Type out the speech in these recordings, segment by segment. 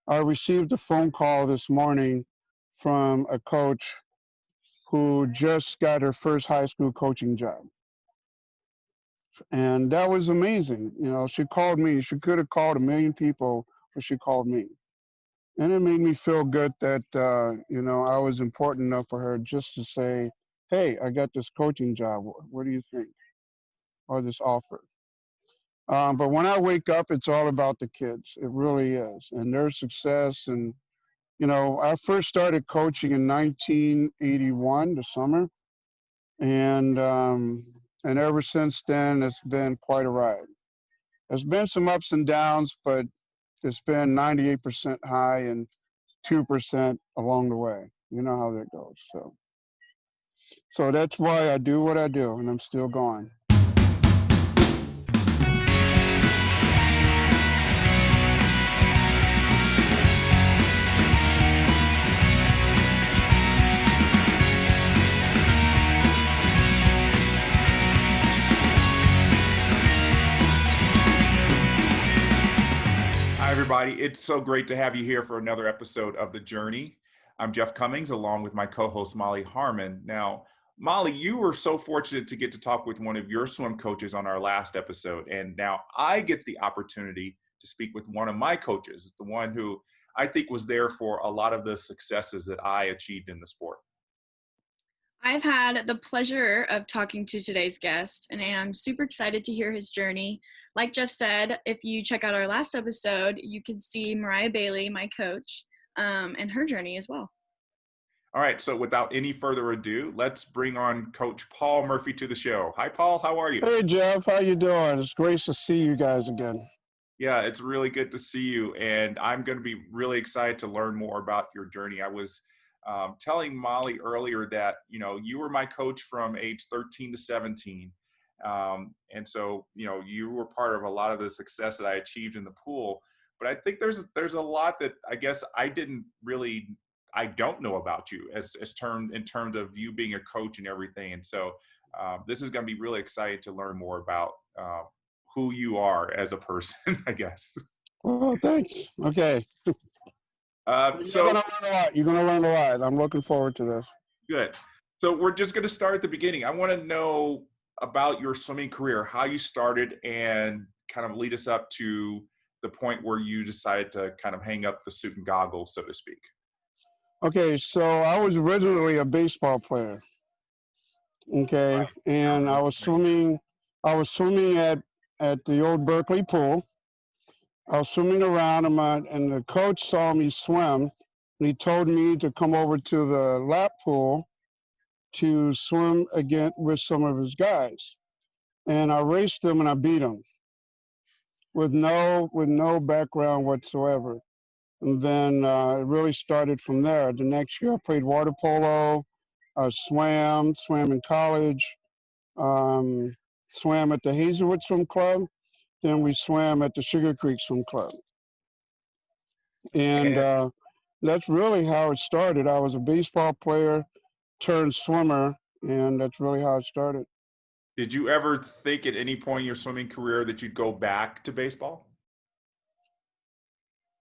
I received a phone call this morning from a coach who just got her first high school coaching job. And that was amazing. She called me. She could have called a million people, but she called me. And it made me feel good that, I was important enough for her just to say, hey, I got this coaching job. What do you think? Or this offer. But when I wake up, it's all about the kids. It really is. And their success. And, I first started coaching in 1981, the summer. And ever since then, it's been quite a ride. There's been some ups and downs, but it's been 98% high and 2% along the way. You know how that goes. So that's why I do what I do, and I'm still going. Hi, everybody. It's so great to have you here for another episode of The Journey. I'm Jeff Commings, along with my co-host, Molly Harmon. Now, Molly, you were so fortunate to get to talk with one of your swim coaches on our last episode. And now I get the opportunity to speak with one of my coaches, the one who I think was there for a lot of the successes that I achieved in the sport. I've had the pleasure of talking to today's guest, and I'm super excited to hear his journey. Like Jeff said, if you check out our last episode, you can see Mariah Bailey, my coach, and her journey as well. All right, so without any further ado, let's bring on Coach Paul Murphy to the show. Hi, Paul. How are you? Hey, Jeff. How you doing? It's great to see you guys again. Yeah, it's really good to see you, and I'm going to be really excited to learn more about your journey. I was telling Molly earlier that, you were my coach from age 13 to 17. And so, you were part of a lot of the success that I achieved in the pool. But I think there's a lot that I guess I don't know about you in terms of you being a coach and everything. And so this is going to be really exciting to learn more about who you are as a person, I guess. Well, thanks. Okay. You're going to learn a lot. I'm looking forward to this. Good. So we're just going to start at the beginning. I want to know about your swimming career, how you started, and kind of lead us up to the point where you decided to kind of hang up the suit and goggles, so to speak. Okay, so I was originally a baseball player. Okay, right. And I was swimming at the old Berkeley pool. I was swimming around, and the coach saw me swim, and he told me to come over to the lap pool to swim again with some of his guys. And I raced them and I beat them with no background whatsoever. And then it really started from there. The next year I played water polo, swam in college, swam at the Hazelwood Swim Club. Then we swam at the Sugar Creek Swim Club. And that's really how it started. I was a baseball player turned swimmer, and that's really how it started. Did you ever think at any point in your swimming career that you'd go back to baseball?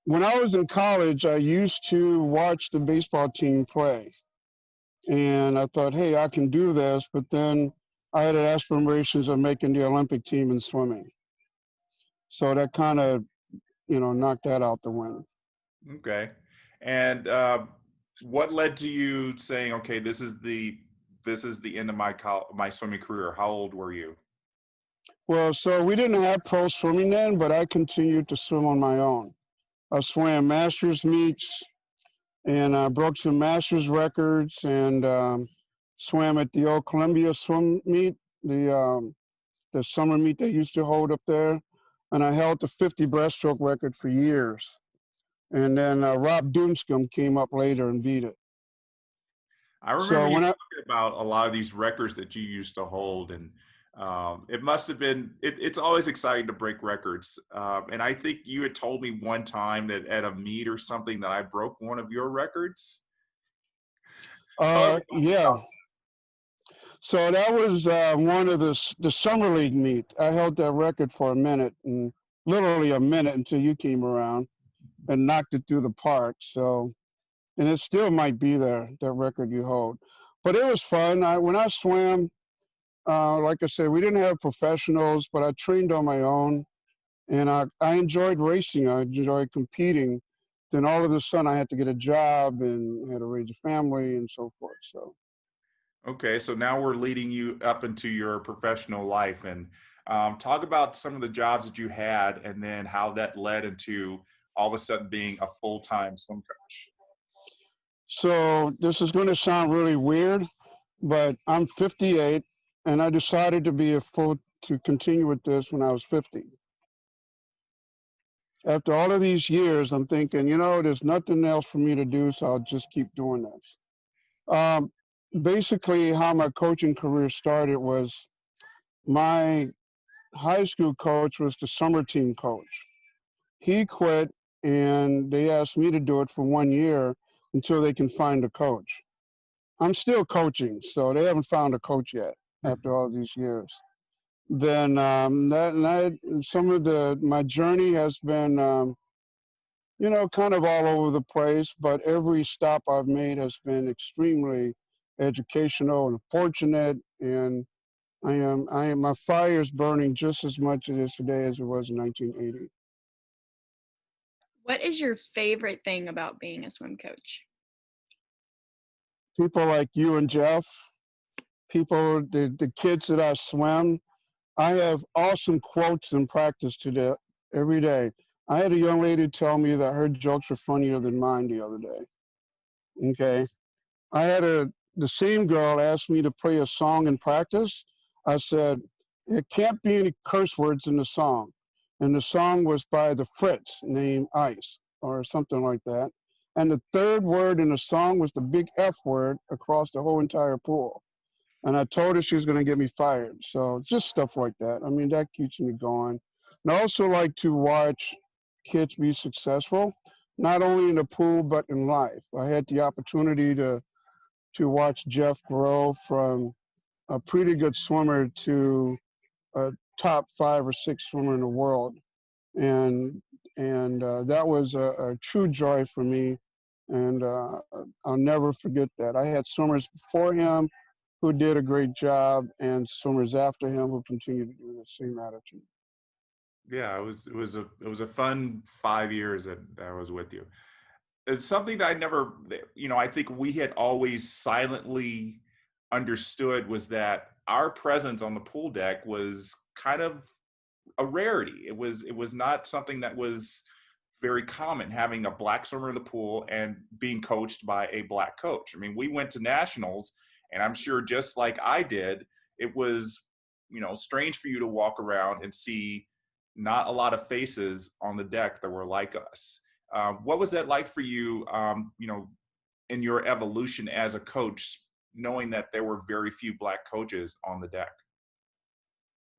When I was in college, I used to watch the baseball team play. And I thought, hey, I can do this. But then I had aspirations of making the Olympic team in swimming. So that kind of, knocked that out the window. Okay. And what led to you saying, okay, this is the end of my swimming career? How old were you? Well, so we didn't have pro swimming then, but I continued to swim on my own. I swam masters meets, and I broke some masters records, and swam at the old Columbia swim meet, the summer meet they used to hold up there. And I held the 50 breaststroke record for years. And then Rob Doomscombe came up later and beat it. I remember you talking about a lot of these records that you used to hold, and it must have been, it's always exciting to break records. And I think you had told me one time that at a meet or something that I broke one of your records. Yeah. So that was one of the Summer League meet. I held that record for a minute, and literally a minute until you came around. and knocked it through the park. So, and it still might be there, that record you hold. But it was fun. When I swam, like I said, we didn't have professionals, but I trained on my own, and I enjoyed racing. I enjoyed competing. Then all of a sudden, I had to get a job and had to raise a family and so forth. So. Okay, so now we're leading you up into your professional life, and talk about some of the jobs that you had and then how that led into all of a sudden being a full-time swim coach. So this is going to sound really weird, but I'm 58, and I decided to continue with this when I was 50. After all of these years, I'm thinking, there's nothing else for me to do, so I'll just keep doing this. Basically, how my coaching career started was my high school coach was the summer team coach. He quit, and they asked me to do it for 1 year until they can find a coach. I'm still coaching, so they haven't found a coach yet after all these years. Then my journey has been, kind of all over the place, but every stop I've made has been extremely educational and fortunate. And my fire is burning just as much as today as it was in 1980. What is your favorite thing about being a swim coach? People like you and Jeff, the kids that I swim, I have awesome quotes in practice today, every day. I had a young lady tell me that her jokes were funnier than mine the other day. Okay. I had the same girl ask me to play a song in practice. I said, it can't be any curse words in the song. And the song was by the Fritz, named Ice, or something like that. And the third word in the song was the big F word across the whole entire pool. And I told her she was going to get me fired. So just stuff like that. I mean, that keeps me going. And I also like to watch kids be successful, not only in the pool, but in life. I had the opportunity to watch Jeff grow from a pretty good swimmer to a top 5 or 6 swimmer in the world. And that was a true joy for me. And I'll never forget that. I had swimmers before him who did a great job, and swimmers after him who continue to do the same attitude. Yeah, it was a fun 5 years that I was with you. It's something that I never, I think we had always silently understood was that our presence on the pool deck was kind of a rarity. It was not something that was very common, having a black swimmer in the pool and being coached by a black coach. I mean, we went to nationals, and I'm sure just like I did, it was, strange for you to walk around and see not a lot of faces on the deck that were like us. What was that like for you, in your evolution as a coach, knowing that there were very few black coaches on the deck?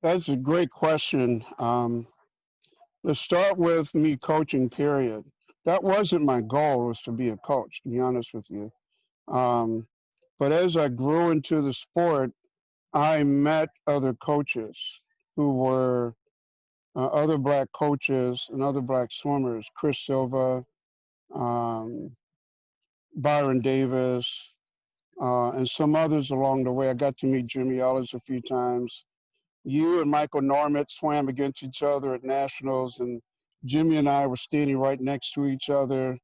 That's a great question. Let's start with me coaching, period. That wasn't my goal, was to be a coach, to be honest with you. But as I grew into the sport, I met other coaches who were other black coaches and other black swimmers, Chris Silva, um, Byron Davis, and some others along the way. I got to meet Jimmy Ellis a few times. You and Michael Normett swam against each other at nationals, and Jimmy and I were standing right next to each other,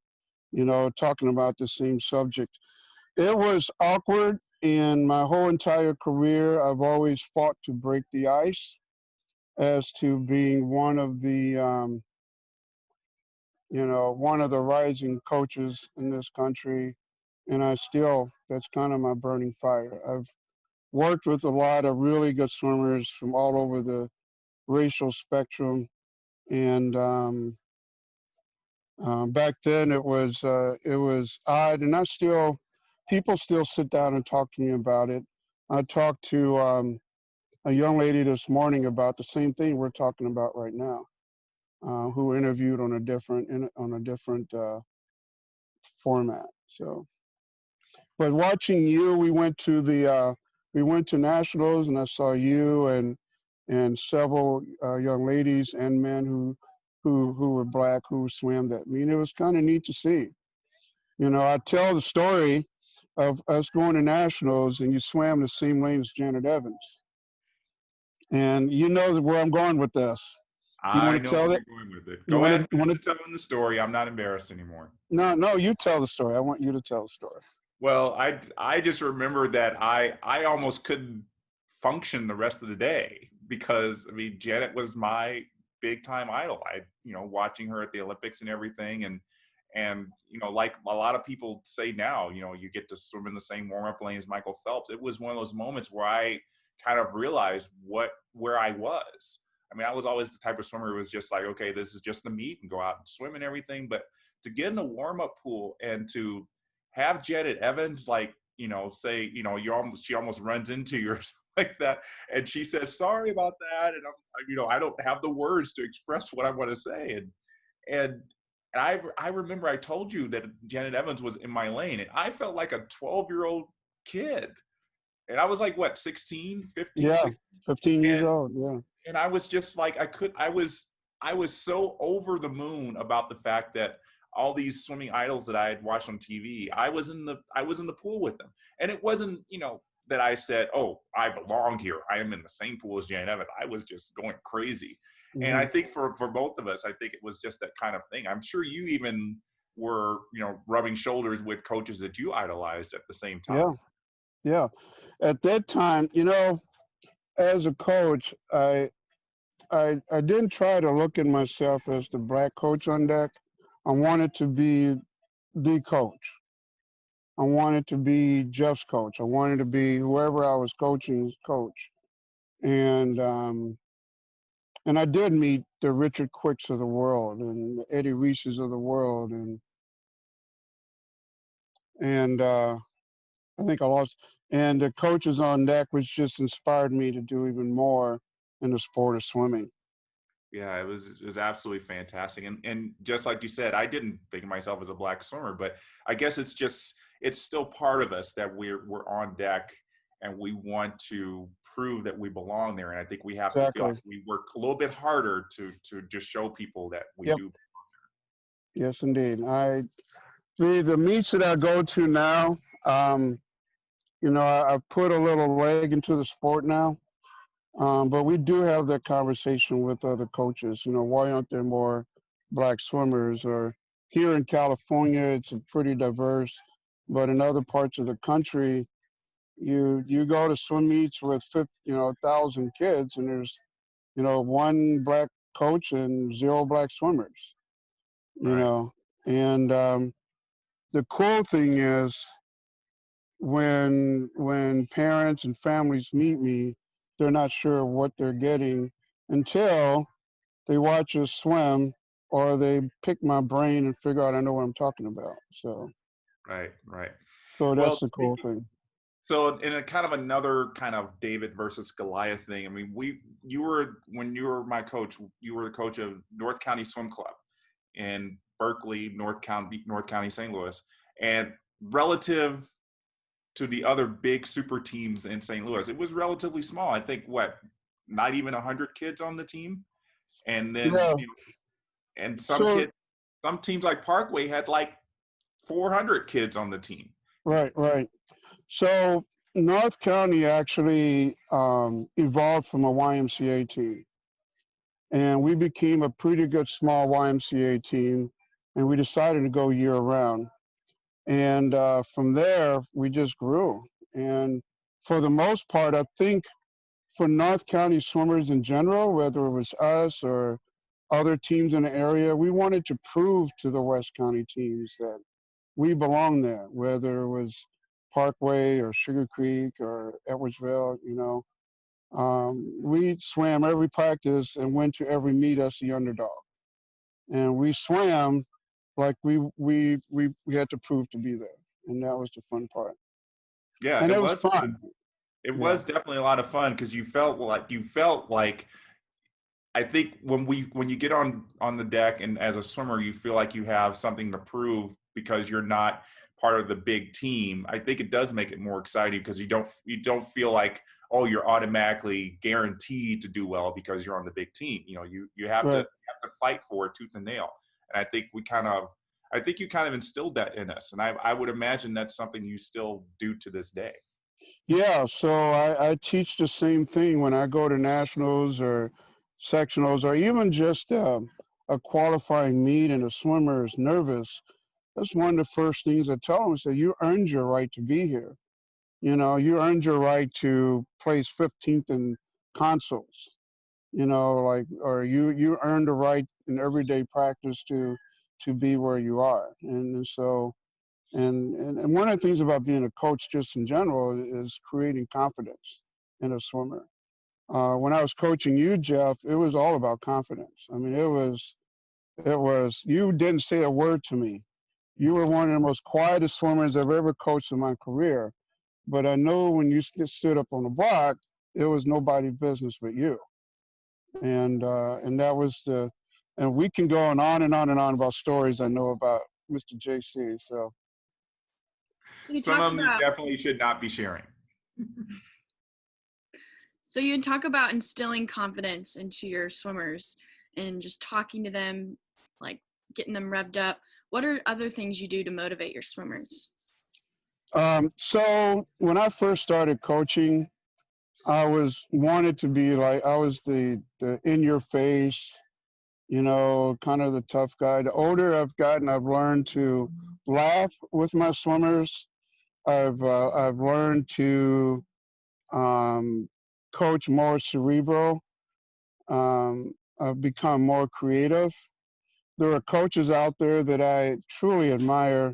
talking about the same subject. It was awkward. In my whole entire career, I've always fought to break the ice as to being one of the rising coaches in this country. And that's kind of my burning fire. I've worked with a lot of really good swimmers from all over the racial spectrum. And back then it was odd. And people still sit down and talk to me about it. I talked to a young lady this morning about the same thing we're talking about right now, who interviewed on a different format. So, but watching you, we went to nationals, and I saw you and several young ladies and men who who were black who swam that meet. It was kind of neat to see. You know, I tell the story of us going to nationals, and you swam the same lane as Janet Evans, and you know where I'm going with this. You I want to know tell where it? you're going with it. You Go want ahead to? and finish telling the story. I'm not embarrassed anymore. No, no. You tell the story. I want you to tell the story. Well, I just remember that I almost couldn't function the rest of the day because I mean Janet was my big time idol. I watching her at the Olympics and everything, and like a lot of people say now, you get to swim in the same warm up lane as Michael Phelps. It was one of those moments where I kind of realized where I was. I mean, I was always the type of swimmer who was just like, okay, this is just the meet and go out and swim and everything, but to get in a warm up pool and to have Janet Evans say she almost runs into you or something like that, and she says sorry about that, and I don't have the words to express what I want to say, and I remember I told you that Janet Evans was in my lane, and I felt like a 12-year-old kid, and I was like what 16, 15, Yeah, 16, 15 years and old. Yeah, and I was just like I was so over the moon about the fact that all these swimming idols that I had watched on TV, I was in the pool with them. And it wasn't, that I said, "Oh, I belong here. I am in the same pool as Jane Evans." I was just going crazy. And I hmm think for both of us, I think it was just that kind of thing. I'm sure you even were, rubbing shoulders with coaches that you idolized at the same yeah, time. yeah. At that time, as a coach, I didn't try to look at myself as the black coach on deck. I wanted to be the coach. I wanted to be Jeff's coach. I wanted to be whoever I was coaching's coach. And and I did meet the Richard Quicks of the world and the Eddie Reeses of the world, and I think I lost. And the coaches on deck, which just inspired me to do even more in the sport of swimming. Yeah, it was absolutely fantastic. And just like you said, I didn't think of myself as a black swimmer, but I guess it's still part of us that we're on deck and we want to prove that we belong there. And I think we have to feel like Exactly. we work a little bit harder to just show people that we Yep. do. Yes, indeed. The meets that I go to now, I put a little leg into the sport now. But we do have that conversation with other coaches. Why aren't there more black swimmers? Or here in California, it's pretty diverse, but in other parts of the country, you go to swim meets with 1,000 kids, and there's one black coach and zero black swimmers. You Right. know, and the cool thing is when parents and families meet me, they're not sure what they're getting until they watch us swim or they pick my brain and figure out I know what I'm talking about. Right. Right. So Well, that's the cool thing. so in a kind of another kind of David versus Goliath thing, I mean, when you were my coach, you were the coach of North County Swim Club in Berkeley, North County, St. Louis, and relative to the other big super teams in St. Louis, it was relatively small. I think not even 100 kids on the team, and then Yeah. and So some teams like Parkway had like 400 kids on the team. right, right. So North County actually evolved from a YMCA team, and we became a pretty good small YMCA team, and we decided to go year round. And from there, we just grew. And for the most part, I think for North County swimmers in general, whether it was us or other teams in the area, we wanted to prove to the West County teams that we belong there, whether it was Parkway or Sugar Creek or Edwardsville, we swam every practice and went to every meet as the underdog. And we swam like we had to prove to be there. And that was the fun part. Yeah, And it it was was fun. fun. It Yeah. was definitely a lot of fun because you felt like I think when you get on the deck and as a swimmer you feel like you have something to prove because you're not part of the big team, I think it does make it more exciting because you don't feel like, oh, you're automatically guaranteed to do well because you're on the big team. You know, you have to Right. fight for it tooth and nail. And I think you kind of instilled that in us. And I would imagine that's something you still do to this day. Yeah, so I teach the same thing when I go to nationals or sectionals or even just a qualifying meet and a swimmer is nervous. That's one of the first things I tell them. I say, you earned your right to be here. You know, you earned your right to place 15th in consoles. You know, like, or you earned the right in everyday practice to be where you are. And so, and one of the things about being a coach just in general is creating confidence in a swimmer. When I was coaching you, Jeff, it was all about confidence. I mean, you didn't say a word to me. You were one of the most quietest swimmers I've ever coached in my career. But I know when you stood up on the block, it was nobody's business but you. And that was and we can go on and on and on about stories I know about Mr. JC. So you Some talk of them you about definitely should not be sharing. So you talk about instilling confidence into your swimmers and just talking to them, like getting them revved up. What are other things you do to motivate your swimmers? So when I first started coaching, I wanted to be like, I was the in your face, you know, kind of the tough guy. The older I've gotten, I've learned to laugh with my swimmers. I've learned to coach more cerebral. I've become more creative. There are coaches out there that I truly admire,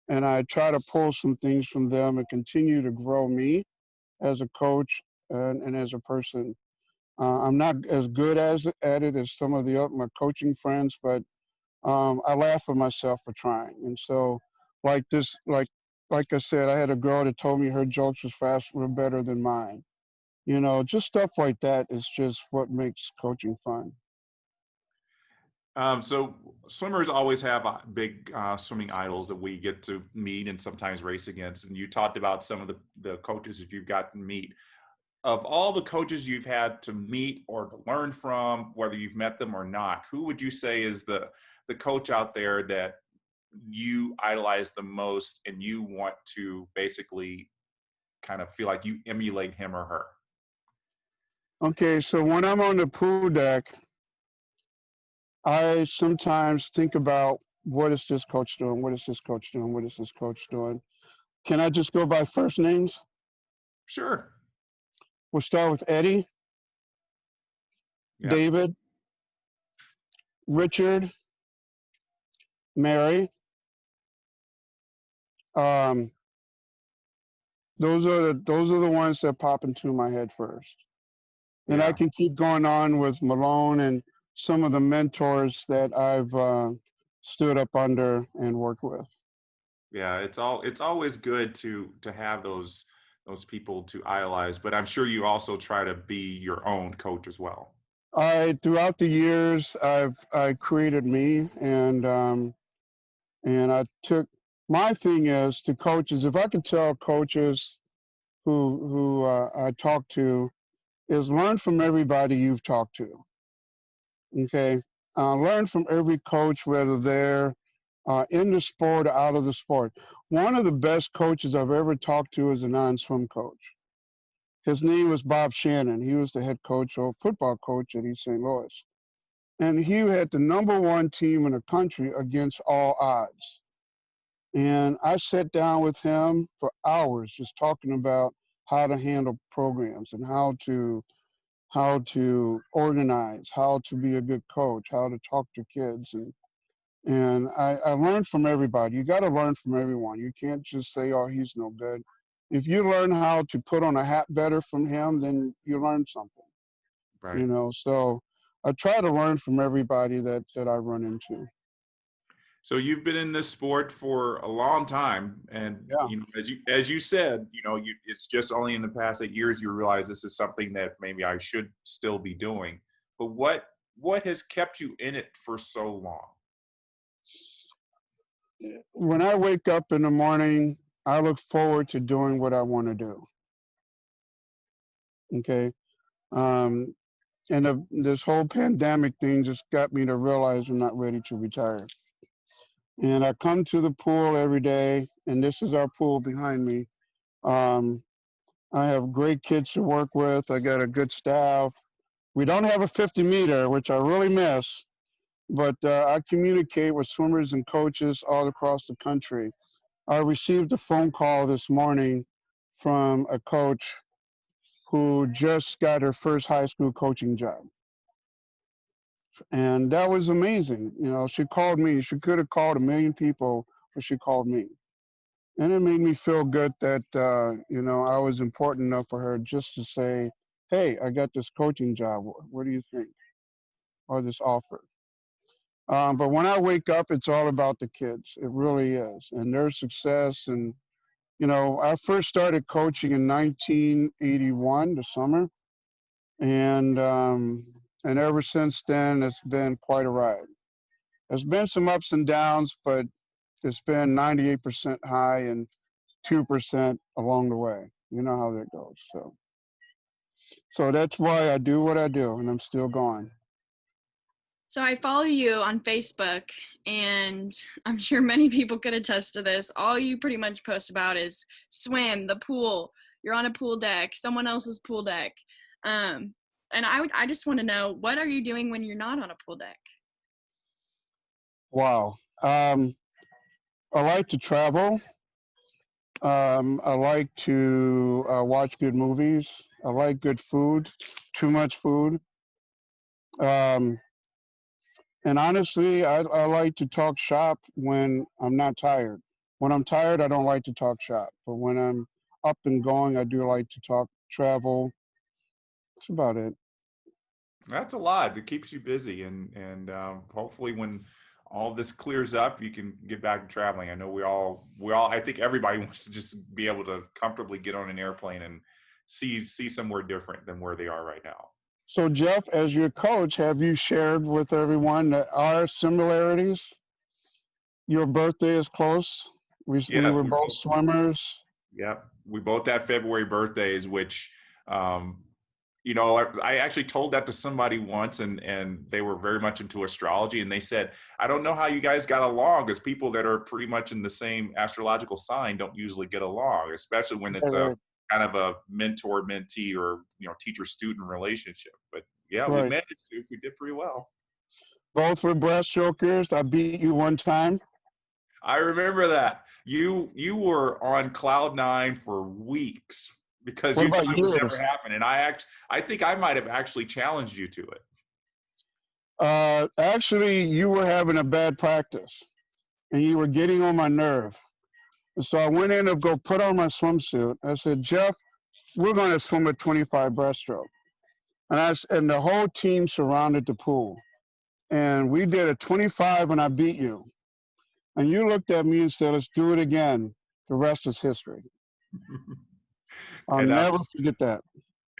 and I try to pull some things from them and continue to grow me as a coach and as a person. I'm not as good at it as some of my coaching friends, but I laugh at myself for trying. And so, like this, like I said, I had a girl that told me her jokes were better than mine. You know, just stuff like that is just what makes coaching fun. So swimmers always have big swimming idols that we get to meet and sometimes race against. And you talked about some of the coaches that you've got to meet. Of all the coaches you've had to meet or to learn from, whether you've met them or not, who would you say is the coach out there that you idolize the most and you want to basically kind of feel like you emulate him or her? Okay, so when I'm on the pool deck, I sometimes think about what is this coach doing? What is this coach doing? What is this coach doing? Can I just go by first names? Sure. We'll start with Eddie, Yeah. David, Richard, Mary. Um, those are the ones that pop into my head first. And I Yeah. can keep going on with Malone and some of the mentors that I've stood up under and worked with. Yeah, it's always good to have those people to idolize, but I'm sure you also try to be your own coach as well. Throughout the years, I created me, and I took my thing is to coaches. If I could tell coaches who I talk to is learn from everybody you've talked to. Okay, learn from every coach, whether they're in the sport or out of the sport. One of the best coaches I've ever talked to is a non-swim coach. His name was Bob Shannon. He was the head coach or football coach at East St. Louis. And he had the #1 team in the country against all odds. And I sat down with him for hours just talking about how to handle programs and how to organize, how to be a good coach, how to talk to kids. And I learned from everybody. You got to learn from everyone. You can't just say, oh, he's no good. If you learn how to put on a hat better from him, then you learn something, Right. you know? So I try to learn from everybody that I run into. So you've been in this sport for a long time, and Yeah. you know, as you said, you know, it's just only in the past 8 years you realize this is something that maybe I should still be doing. But what has kept you in it for so long? when I wake up in the morning, I look forward to doing what I want to do. Okay. Um, and this whole pandemic thing just got me to realize I'm not ready to retire. And I come to the pool every day, and this is our pool behind me. Um, I have great kids to work with. I got a good staff. We don't have a 50 meter, which I really miss, but I communicate with swimmers and coaches all across the country. I received a phone call this morning from a coach who just got her first high school coaching job. And that was amazing. You know, she called me. She could have called a million people, but she called me. And it made me feel good that, you know, I was important enough for her just to say, hey, I got this coaching job. What do you think? Or this offer. But when I wake up, it's all about the kids. It really is. And their success. And, you know, I first started coaching in 1981, the summer. And ever since then, it's been quite a ride. There's been some ups and downs, but it's been 98% high and 2% along the way. You know how that goes. So that's why I do what I do, and I'm still going. So I follow you on Facebook, and I'm sure many people could attest to this. All you pretty much post about is swim, the pool. You're on a pool deck, someone else's pool deck. And I just want to know, what are you doing when you're not on a pool deck? Wow. I like to travel. I like to watch good movies. I like good food, too much food. Um, and honestly, I like to talk shop when I'm not tired. When I'm tired, I don't like to talk shop. But when I'm up and going, I do like to talk travel. That's about it. That's a lot. It keeps you busy, and hopefully when all this clears up, you can get back to traveling. I know we all. I think everybody wants to just be able to comfortably get on an airplane and see somewhere different than where they are right now. So, Jeff, as your coach, have you shared with everyone that our similarities? Your birthday is close. We Yes, were we both both. swimmers. Yep, we both had February birthdays, which um, you know, I actually told that to somebody once, and they were very much into astrology, and they said, I don't know how you guys got along, because people that are pretty much in the same astrological sign don't usually get along, especially when it's a Right, kind of a mentor mentee or, you know, teacher student relationship. But yeah, we right. managed to. We did pretty well. Both were breaststrokers. I beat you one time. I remember that you were on cloud nine for weeks because What you about thought it would never yours? happen, and I think I might have actually challenged you to it. Actually, you were having a bad practice, and you were getting on my nerve. And so I went in to go put on my swimsuit. I said, Jeff, we're going to swim a 25 breaststroke. And the whole team surrounded the pool. And we did a 25, and I beat you. And you looked at me and said, let's do it again. The rest is history. I'll and never forget that.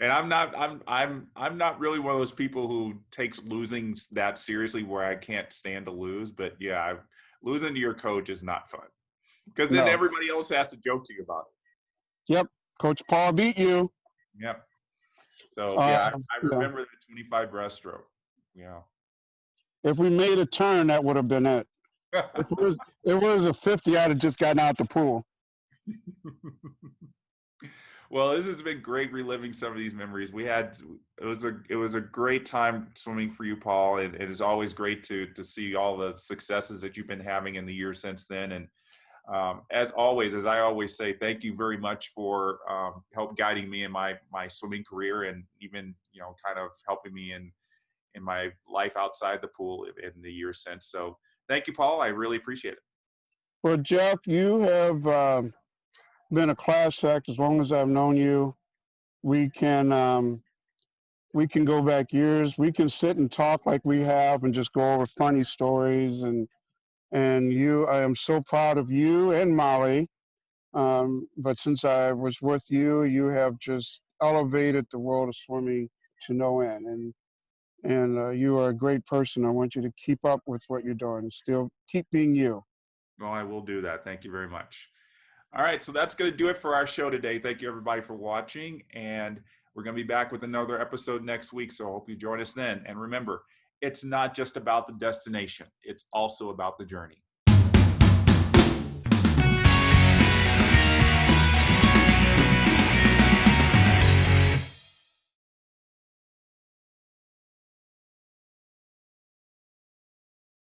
And I'm not really one of those people who takes losing that seriously, where I can't stand to lose. But yeah, losing to your coach is not fun, because then No. everybody else has to joke to you about Yep. Coach Paul beat you. it. Yep. So Uh, yeah, I yeah. remember the 25 breaststroke. Yeah. If we made a turn, that would have been it. If it was a 50, I'd have just gotten out the pool. Well, this has been great reliving some of these memories. It was a great time swimming for you, Paul, and it is always great to see all the successes that you've been having in the years since then. And as always, as I always say, thank you very much for help guiding me in my swimming career, and even, you know, kind of helping me in my life outside the pool in the years since. So thank you, Paul. I really appreciate it. Well, Jeff, you have been a class act as long as I've known you. We can we can go back years. We can sit and talk like we have and just go over funny stories. And you, I am so proud of you and Molly. But since I was with you, you have just elevated the world of swimming to no end. And you are a great person. I want you to keep up with what you're doing. Still keep being you. Well, I will do that. Thank you very much. All right, so that's going to do it for our show today. Thank you, everybody, for watching. And we're going to be back with another episode next week. So I hope you join us then. And remember, it's not just about the destination, it's also about the journey.